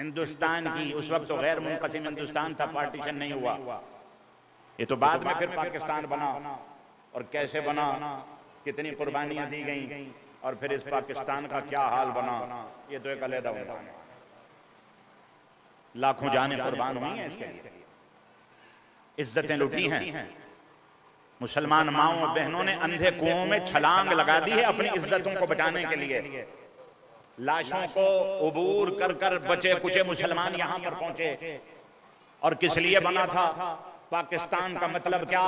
हिंदुस्तान की, उस वक्त तो गैर मुनक़सिम हिंदुस्तान था, पार्टीशन नहीं हुआ। ये तो बाद में फिर पाकिस्तान बना, और कैसे बना, कितनी कुर्बानियां दी गई, और फिर इस पाकिस्तान का क्या हाल बना, ये तो एक अलग उन्वान है। लाखों जानें कुर्बान हुई हैं इसके लिए, इज्जतें लुटी हैं। मुसलमान माओ और बहनों ने अंधे कुओं में छलांग लगा दी है अपनी इज्जतों को बचाने के लिए। लाशों को उबूर कर कर बचे कुचे मुसलमान यहां पर पहुंचे, और किस लिए बना था? पाकिस्तान का मतलब क्या?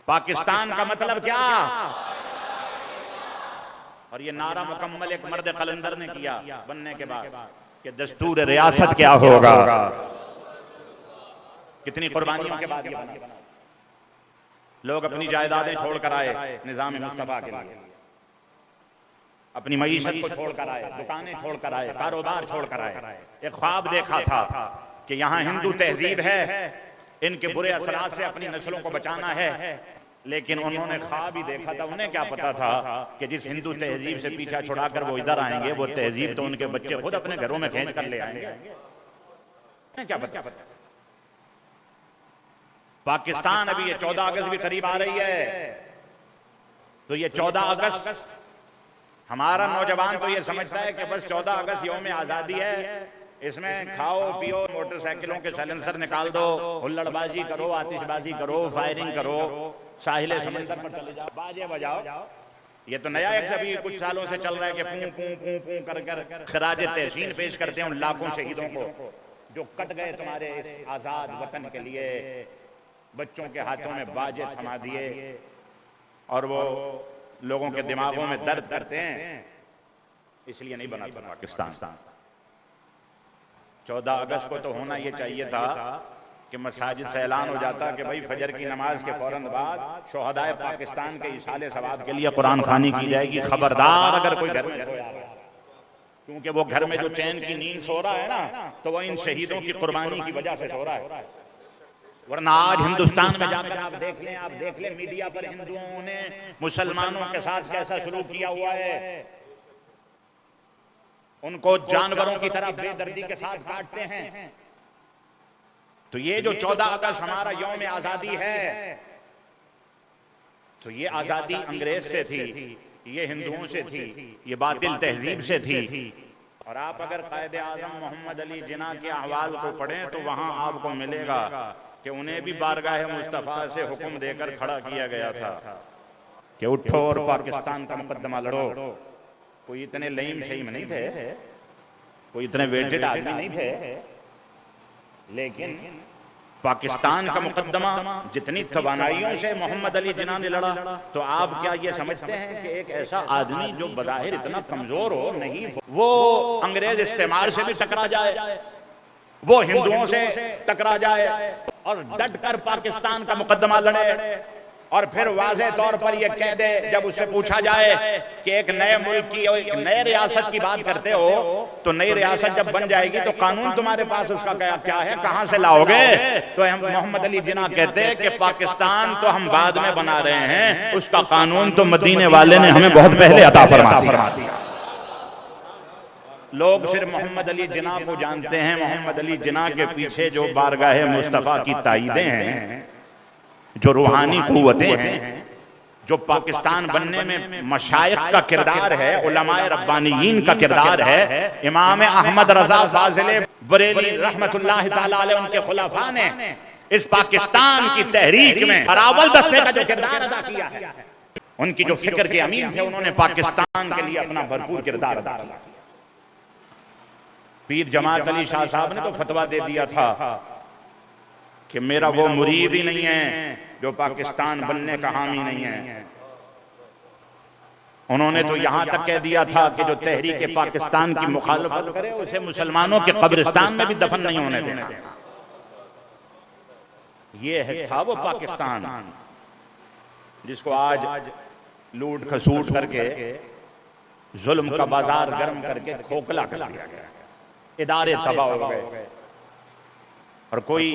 पाकिस्तान का मतलब क्या? और ये नारा मुकम्मल एक मर्द कलंदर ने किया बनने के बाद कि दस्तूर रियासत क्या होगा। कितनी कुर्बानियों के बाद ये बना। लोग अपनी जायदादें छोड़कर आए निजाम मुस्तफा के लिए, अपनी मईशत को छोड़कर आए, दुकानें छोड़कर आए, कारोबार छोड़कर आए। एक ख्वाब देखा था कि यहाँ हिंदू तहजीब है, इनके बुरे असरात से अपनी नस्लों को बचाना है। लेकिन उन्होंने ख्वाब ही देखा था, उन्हें क्या पता था कि जिस हिंदू तहजीब से पीछा छुड़ाकर वो इधर आएंगे, वो तहजीब तो उनके बच्चे खुद अपने घरों में खींच कर ले आएंगे। क्या पता। पाकिस्तान अभी ये 14 अगस्त भी करीब आ रही है, तो ये 14 अगस्त हमारा नौजवान तो ये समझता है कि बस 14 अगस्त यौम आज़ादी है, इसमें खाओ पियो, मोटरसाइकिलों के साइलेंसर निकाल दो, हुल्लड़बाजी करो, आतिशबाजी करो, फायरिंग करो, साहिल समंदर पर चले जाओ, बाजे बजाओ। ये तो नया एक अभी कुछ सालों से चल रहा है कि पूं पूं पूं पूं कर कर खराज तहसीन पेश करते हैं उन लाखों शहीदों को जो कट गए तुम्हारे इस आज़ाद वतन के लिए, बच्चों के हाथों में बाजे थमा दिए, और वो लोगों के दिमागों में दर्द करते हैं। इसलिए नहीं बना था पाकिस्तान। 14 अगस्त को तो होना ये चाहिए था कि मसाजिद से ऐलान हो जाता कि भाई फजर की नमाज के फौरन बाद शोहदाए पाकिस्तान के इसाले सवाब के लिए कुरान खानी की जाएगी। खबरदार अगर कोई घर में सोया है, क्योंकि वो घर में जो चैन की नींद सो रहा है ना, तो वो इन शहीदों की कुर्बानी की वजह से सो रहा है। वरना आज हिंदुस्तान में जाकर आप देख लें मीडिया पर हिंदुओं ने मुसलमानों के साथ कैसा सलूक किया हुआ है। उनको जानवरों की तरह बेदर्दी के साथ काटते हैं। तो ये जो 14 अगस्त हमारा यौम आजादी है, तो ये आजादी अंग्रेज से थी, ये हिंदुओं से थी, ये बातिल तहजीब से थी। और आप अगर कायदे आजम मोहम्मद अली जिन्ना के अहवाल को पढ़ें तो वहां आपको मिलेगा कि उन्हें भी बारगाह मुस्तफा से हुक्म देकर खड़ा किया गया था कि उठो और पाकिस्तान का मुकदमा लड़ो। कोई इतने लईम शहीम नहीं थे, कोई इतने वेटेड आदमी नहीं थे, लेकिन पाकिस्तान का मुकदमा जितनी तवानाइयों से मोहम्मद अली जिन्ना ने लड़ा, तो आप क्या ये समझते हैं कि एक ऐसा आदमी जो बज़ाहिर इतना कमजोर हो, नहीं वो अंग्रेज इस्तेमार से भी टकरा जाए, वो हिंदुओं से टकरा जाए और डट कर पाकिस्तान का मुकदमा लड़े, और फिर वाज़े तौर पर यह कह दे जब उससे पूछा जाए कि एक नए मुल्क की और एक नए रियासत की बात करते हो, तो नई रियासत जब बन जाएगी तो कानून तुम्हारे पास उसका क्या है, कहां से लाओगे? तो हम मोहम्मद अली जिन्ना कहते हैं कि पाकिस्तान तो हम बाद में बना रहे हैं, उसका कानून तो मदीने वाले ने हमें बहुत पहले अता फरमा दिया। लोग सिर्फ मोहम्मद अली जिन्ना को जानते हैं। मोहम्मद अली जिन्ना के पीछे जो बारगाह मुस्तफा की ताईदें हैं, जो रूहानी कुव्वतें हैं, जो पाकिस्तान बनने में मशाइख का किरदार है, उलमाए रब्बानियीन का किरदार है, इमाम अहमद रजा फाजिले बरेली रहमतुल्लाह ताला अलैह उनके खुलाफा ने इस पाकिस्तान की तहरीक में अरावल दस्ते का जो किरदार अदा किया है, उनकी जो फिक्र के अमीन थे, उन्होंने पाकिस्तान के लिए अपना भरपूर किरदार अदा किया। पीर जमात अली शाह साहब ने तो फतवा दे दिया था कि मेरा वो मुरीद ही नहीं है जो पाकिस्तान बनने का हामी नहीं है। उन्होंने तो यहां तक कह दिया था कि जो तहरीक पाकिस्तान की मुखालफत करे उसे मुसलमानों के कब्रिस्तान में भी दफन नहीं होने देना। ये है था वो पाकिस्तान जिसको आज लूट खसूट करके जुल्म का बाजार गर्म करके खोखला कर दिया गया, इदारे तबाह हो गए और कोई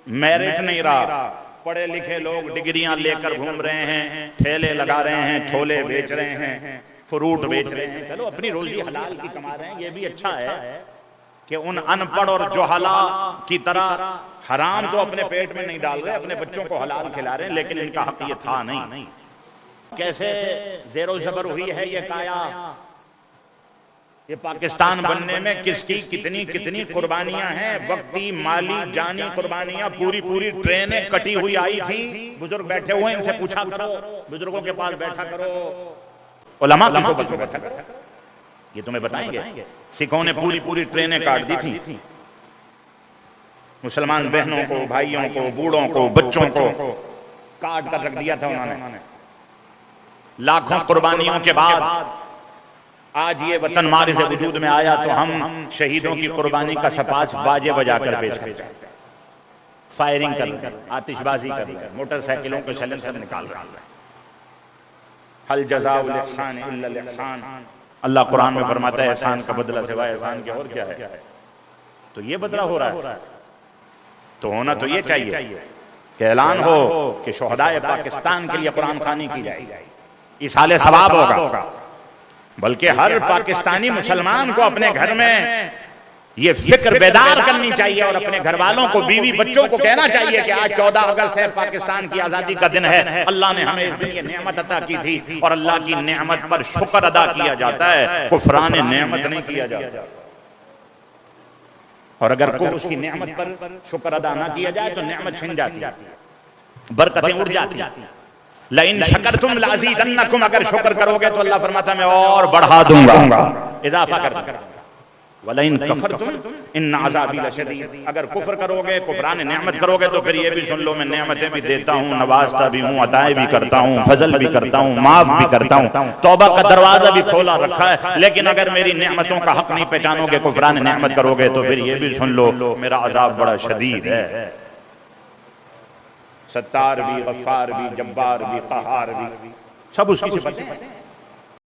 मेरिट नहीं रहा। पढ़े लिखे लोग डिग्रियां लेकर घूम रहे हैं, ठेले लगा रहे हैं, छोले बेच रहे हैं, फ्रूट बेच रहे हैं, चलो अपनी रोजी हलाल की कमा रहे हैं, ये भी अच्छा है। कि उन अनपढ़ और जोहला की तरह हराम तो अपने पेट में नहीं डाल रहे, अपने बच्चों को हलाल खिला रहे हैं, लेकिन इनका हक ये था नहीं। कैसे ज़ेरो ज़बर हुई है ये काया, ये पाकिस्तान बनने में किसकी कितनी कितनी कुर्बानियां हैं, वक्ती माली जानी कुर्बानियां, पूरी पूरी ट्रेनें कटी हुई आई थी। बुजुर्ग बैठे हुए, इनसे पूछा करो, बुजुर्गों के पास बैठा करो, उलमा की सोबत में बैठा करो, ये तुम्हें बताएंगे। सिखों ने पूरी पूरी ट्रेनें काट दी थी, मुसलमान बहनों को, भाइयों को, बूढ़ों को, बच्चों को काट कर रख दिया था उन्होंने। लाखों कुर्बानियों के बाद आज ये वतन मारे से वजूद में आया, तो हम शहीदों की कुर्बानी का सपाच बाजे बजाकर पेश करते हैं, फायरिंग कर, आतिशबाजी कर, मोटरसाइकिलों के सलेंसर निकाल रहा है। हल जज़ाउल इहसान इल्लल इहसान, अल्लाह कुरान में फरमाता है एहसान का बदला सिवाय एहसान के और क्या है। तो ये बदला हो रहा है, तो होना तो ये चाहिए कि ऐलान हो कि शोहदाए पाकिस्तान के लिए कुरान खानी की जाएगी, इस हाले सवाब होगा। बल्कि हर पाकिस्तानी मुसलमान को अपने घर में ये फिक्र बेदार करनी चाहिए और अपने घर वालों को, बीवी बच्चों को कहना चाहिए कि आज 14 अगस्त है, पाकिस्तान की आजादी का दिन है। अल्लाह ने हमें इस दिन ये नेमत अता की थी और अल्लाह की नेमत पर शुक्र अदा किया जाता है, कुफरान नेमत नहीं किया जाता। और अगर कोई उसकी नेमत पर शुक्र अदा ना किया जाए तो नेमत छिन जाती है, बरकतें उड़ जाती है। लाइन शकरतुम लाज़ीदन्नकुम, अगर शुक्र करोगे तो अल्लाह फरमाता मैं और बढ़ा दूंगा, इजाफा कर दूंगा। वलाइन कफरतुम इन्न अज़ाबी लशदीद, अगर कुफ्र करोगे, कुफरान नेमत करोगे तो फिर ये भी सुन लो मैं नेमतें भी देता हूँ, नवाजता भी हूँ, अताएं भी करता हूँ, फजल भी करता हूँ, माफ भी करता हूँ, तौबा का दरवाजा भी खोला रखा है। लेकिन अगर मेरी नेमतों का हक नहीं पहचानोगे, कुफरान नेमत करोगे तो फिर ये भी सुन लो मेरा अजाब बड़ा शदीद है। सत्तार भी, गफ्फार भी, जब्बार भी, क़हार भी, सब उसकी सिफतें हैं।